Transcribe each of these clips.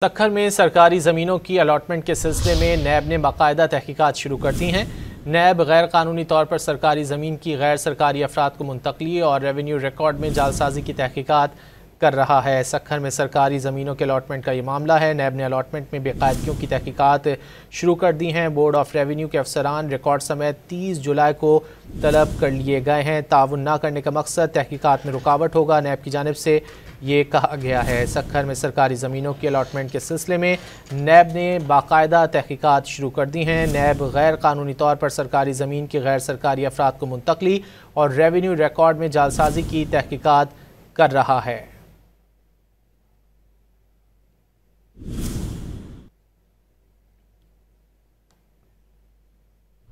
सक्खर में सरकारी ज़मीनों की अलॉटमेंट के सिलसिले में नैब ने बाकायदा तहकीकात शुरू कर दी हैं। नैब गैर कानूनी तौर पर सरकारी ज़मीन की गैर सरकारी अफराद को मुंतकली और रेवेन्यू रिकॉर्ड में जालसाजी की तहकीकात कर रहा है। सक्खर में सरकारी ज़मीनों के अलॉटमेंट का ये मामला है। नैब ने अलॉटमेंट में बेकायदगियों की तहकीकात शुरू कर दी हैं। बोर्ड ऑफ रेवेन्यू के अफसरान रिकॉर्ड समेत 30 जुलाई को तलब कर लिए गए हैं। ताउन न करने का मकसद तहकीकात में रुकावट होगा, नैब की जानिब से ये कहा गया है। सक्खर में सरकारी ज़मीनों की अलॉटमेंट के सिलसिले में नैब ने बाकायदा तहकीकात शुरू कर दी हैं। नैब गैर कानूनी तौर पर सरकारी ज़मीन की गैर सरकारी अफराद को मुंतकली और रेवेन्यू रिकॉर्ड में जालसाजी की तहकीकात कर रहा है।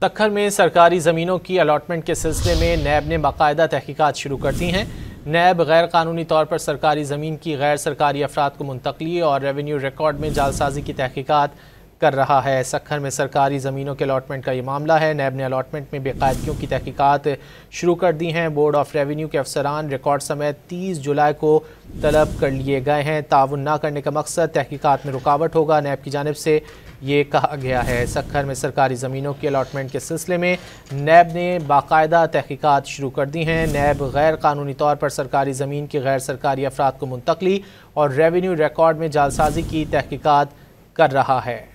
सक्खर में सरकारी ज़मीनों की अलॉटमेंट के सिलसिले में नैब ने बाकायदा तहकीकात शुरू कर दी हैं। नैब गैर कानूनी तौर पर सरकारी ज़मीन की गैर सरकारी अफराद को मुंतकली और रेवेन्यू रिकॉर्ड में जालसाजी की तहकीकात कर रहा है। सक्खर में सरकारी ज़मीनों के अलॉटमेंट का ये मामला है। नैब ने अलॉटमेंट में बेकायदगियों की तहकीकात शुरू कर दी हैं। बोर्ड ऑफ रेवेन्यू के अफसरान रिकॉर्ड समेत 30 जुलाई को तलब कर लिए गए हैं। ताउन न करने का मकसद तहकीकात में रुकावट होगा, नैब की जानिब से ये कहा गया है। सक्खर में सरकारी ज़मीनों की अलॉटमेंट के सिलसिले में नैब ने बाकायदा तहकीकात शुरू कर दी हैं। नैब गैर कानूनी तौर पर सरकारी ज़मीन की गैर सरकारी अफराद को मुंतकली और रेवेन्यू रिकॉर्ड में जालसाजी की तहकीकात कर रहा है।